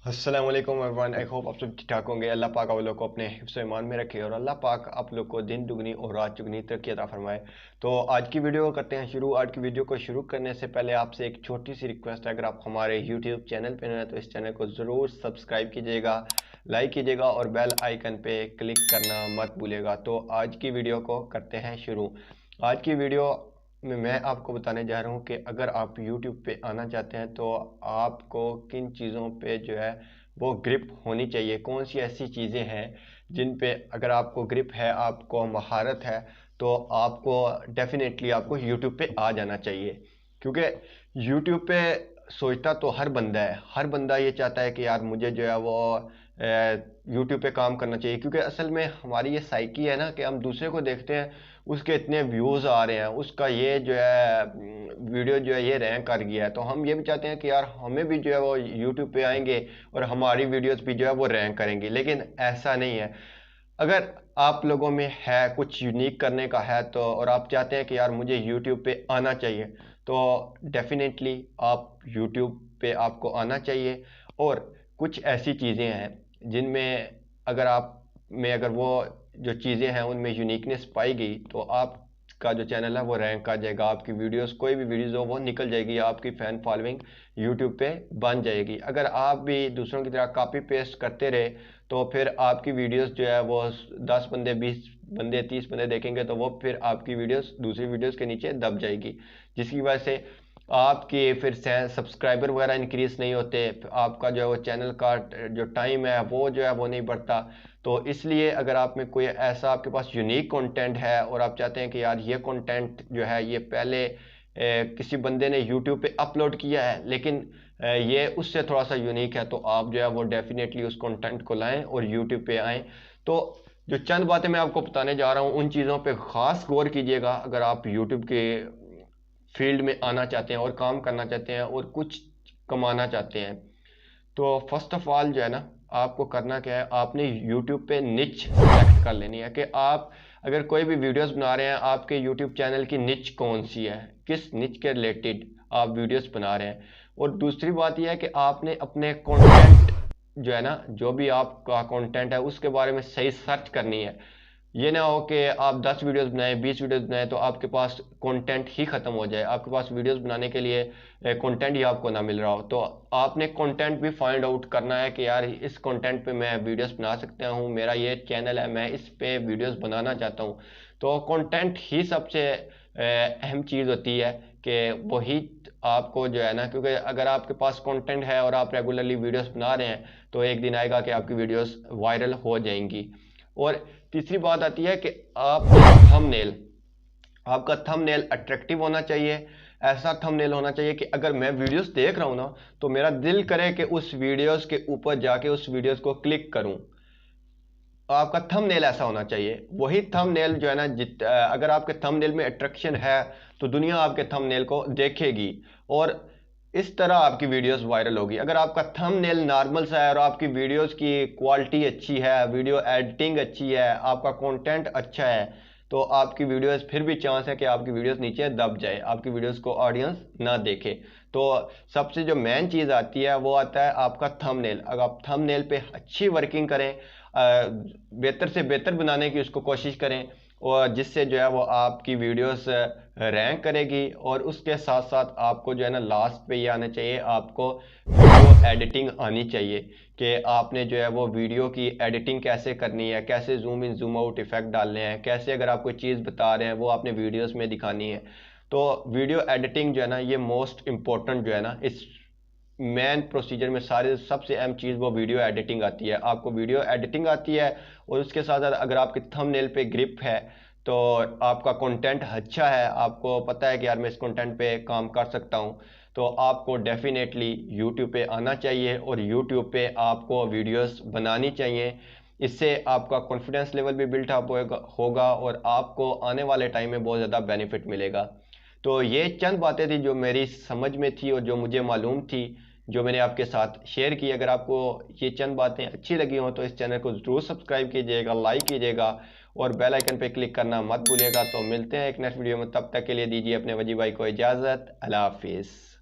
अस्सलाम वालेकुम everyone. I hope आप सब ठीक ठाक होंगे। अल्लाह पाक आप लोग को अपने हिफ्ज़ ईमान में रखे और अल्लाह पाक आप लोग को दिन दुगनी और रात चुगनी तरक्की अता फरमाए। तो आज की वीडियो को करते हैं शुरू। आज की वीडियो को शुरू करने से पहले आपसे एक छोटी सी रिक्वेस्ट है, अगर आप हमारे यूट्यूब चैनल पर हैं तो इस चैनल को ज़रूर सब्सक्राइब कीजिएगा, लाइक कीजिएगा और बेल आइकन पे क्लिक करना मत भूलिएगा। तो आज की वीडियो को करते हैं शुरू। आज की वीडियो में मैं आपको बताने जा रहा हूँ कि अगर आप YouTube पे आना चाहते हैं तो आपको किन चीज़ों पे जो है वो ग्रिप होनी चाहिए, कौन सी ऐसी चीज़ें हैं जिन पे अगर आपको ग्रिप है, आपको महारत है, तो आपको डेफिनेटली आपको YouTube पे आ जाना चाहिए। क्योंकि YouTube पे सोचता तो हर बंदा है, हर बंदा ये चाहता है कि यार मुझे जो है वो यूट्यूब पे काम करना चाहिए। क्योंकि असल में हमारी ये साइकी है ना कि हम दूसरे को देखते हैं, उसके इतने व्यूज़ आ रहे हैं, उसका ये जो है वीडियो जो है ये रैंक कर गया है, तो हम ये भी चाहते हैं कि यार हमें भी जो है वो यूट्यूब पे आएंगे और हमारी वीडियोस भी जो है वो रैंक करेंगी। लेकिन ऐसा नहीं है। अगर आप लोगों में है कुछ यूनिक करने का है तो और आप चाहते हैं कि यार मुझे यूट्यूब पे आना चाहिए, तो डेफिनेटली आप यूट्यूब पे आपको आना चाहिए। और कुछ ऐसी चीज़ें हैं जिनमें अगर आप में अगर वो जो चीज़ें हैं उनमें यूनिकनेस पाई गई तो आपका जो चैनल है वो रैंक आ जाएगा, आपकी वीडियोस कोई भी वीडियोस हो वो निकल जाएगी, आपकी फ़ैन फॉलोइंग यूट्यूब पे बन जाएगी। अगर आप भी दूसरों की तरह कॉपी पेस्ट करते रहे तो फिर आपकी वीडियोस जो है वो 10 बंदे, 20 बंदे, 30 बंदे देखेंगे तो वो फिर आपकी वीडियोस दूसरी वीडियोस के नीचे दब जाएगी, जिसकी वजह से आपके फिर सब्सक्राइबर वगैरह इंक्रीज नहीं होते, आपका जो है वो चैनल का जो टाइम है वो जो है वो नहीं बढ़ता। तो इसलिए अगर आप में कोई ऐसा आपके पास यूनिक कंटेंट है और आप चाहते हैं कि यार ये कंटेंट जो है ये पहले किसी बंदे ने यूट्यूब पे अपलोड किया है लेकिन ये उससे थोड़ा सा यूनिक है, तो आप जो है वो डेफिनेटली उस कंटेंट को लाएं और यूट्यूब पे आएँ। तो जो चंद बातें मैं आपको बताने जा रहा हूँ उन चीज़ों पे ख़ास गौर कीजिएगा अगर आप यूट्यूब के फील्ड में आना चाहते हैं और काम करना चाहते हैं और कुछ कमाना चाहते हैं। तो फर्स्ट ऑफ ऑल जो है ना, आपको करना क्या है, आपने यूट्यूब पे निच सेलेक्ट कर लेनी है कि आप अगर कोई भी वीडियोस बना रहे हैं, आपके यूट्यूब चैनल की निच कौन सी है, किस निच के रिलेटेड आप वीडियोस बना रहे हैं। और दूसरी बात यह है कि आपने अपने कंटेंट जो है ना, जो भी आपका कंटेंट है उसके बारे में सही सर्च करनी है। ये ना हो कि आप 10 वीडियोस बनाएं, 20 वीडियोस बनाएं तो आपके पास कंटेंट ही ख़त्म हो जाए, आपके पास वीडियोस बनाने के लिए कंटेंट ही आपको ना मिल रहा हो। तो आपने कंटेंट भी फाइंड आउट करना है कि यार इस कंटेंट पे मैं वीडियोस बना सकता हूँ, मेरा ये चैनल है, मैं इस पे वीडियोस बनाना चाहता हूँ। तो कंटेंट ही सबसे अहम चीज़ होती है कि वही आपको जो है ना, क्योंकि अगर आपके पास कंटेंट है और आप रेगुलरली वीडियोस बना रहे हैं तो एक दिन आएगा कि आपकी वीडियोस वायरल हो जाएंगी। और तीसरी बात आती है कि थंबनेल आपका थंबनेल अट्रैक्टिव होना चाहिए। ऐसा थंबनेल होना चाहिए कि अगर मैं वीडियोस देख रहा हूं ना तो मेरा दिल करे कि उस वीडियोस के ऊपर जाके उस वीडियोस को क्लिक करूं। आपका थंबनेल ऐसा होना चाहिए। वही थंबनेल जो है ना, अगर आपके थंबनेल में अट्रैक्शन है तो दुनिया आपके थंबनेल को देखेगी और इस तरह आपकी वीडियोस वायरल होगी। अगर आपका थंबनेल नॉर्मल सा है और आपकी वीडियोस की क्वालिटी अच्छी है, वीडियो एडिटिंग अच्छी है, आपका कंटेंट अच्छा है, तो आपकी वीडियोस फिर भी चांस है कि आपकी वीडियोस नीचे दब जाए, आपकी वीडियोस को ऑडियंस ना देखे। तो सबसे जो मेन चीज़ आती है वो आता है आपका थंबनेल। अगर आप थंबनेल पे अच्छी वर्किंग करें, बेहतर से बेहतर बनाने की उसको कोशिश करें और जिससे जो है वो आपकी वीडियोस रैंक करेगी। और उसके साथ साथ आपको जो है ना लास्ट पे ये आना चाहिए, आपको वीडियो एडिटिंग आनी चाहिए कि आपने जो है वो वीडियो की एडिटिंग कैसे करनी है, कैसे zoom in zoom out effect डालने हैं, कैसे अगर आप कोई चीज़ बता रहे हैं वो आपने वीडियोस में दिखानी है। तो वीडियो एडिटिंग जो है ना ये मोस्ट इम्पोर्टेंट जो है ना, इस मेन प्रोसीजर में सारे सबसे अहम चीज़ वो वीडियो एडिटिंग आती है। आपको वीडियो एडिटिंग आती है और उसके साथ साथ अगर आपके थंबनेल पे ग्रिप है तो आपका कंटेंट अच्छा है, आपको पता है कि यार मैं इस कंटेंट पे काम कर सकता हूँ, तो आपको डेफिनेटली यूट्यूब पे आना चाहिए और यूट्यूब पे आपको वीडियोस बनानी चाहिए। इससे आपका कॉन्फिडेंस लेवल भी बिल्ट अप होगा और आपको आने वाले टाइम में बहुत ज़्यादा बेनिफिट मिलेगा। तो ये चंद बातें थी जो मेरी समझ में थी और जो मुझे मालूम थी, जो मैंने आपके साथ शेयर की। अगर आपको ये चंद बातें अच्छी लगी हों तो इस चैनल को ज़रूर सब्सक्राइब कीजिएगा, लाइक कीजिएगा और बेल आइकन पे क्लिक करना मत भूलिएगा। तो मिलते हैं एक नेक्स्ट वीडियो में, तब तक के लिए दीजिए अपने वजी भाई को इजाज़त। अल्लाह हाफिज़।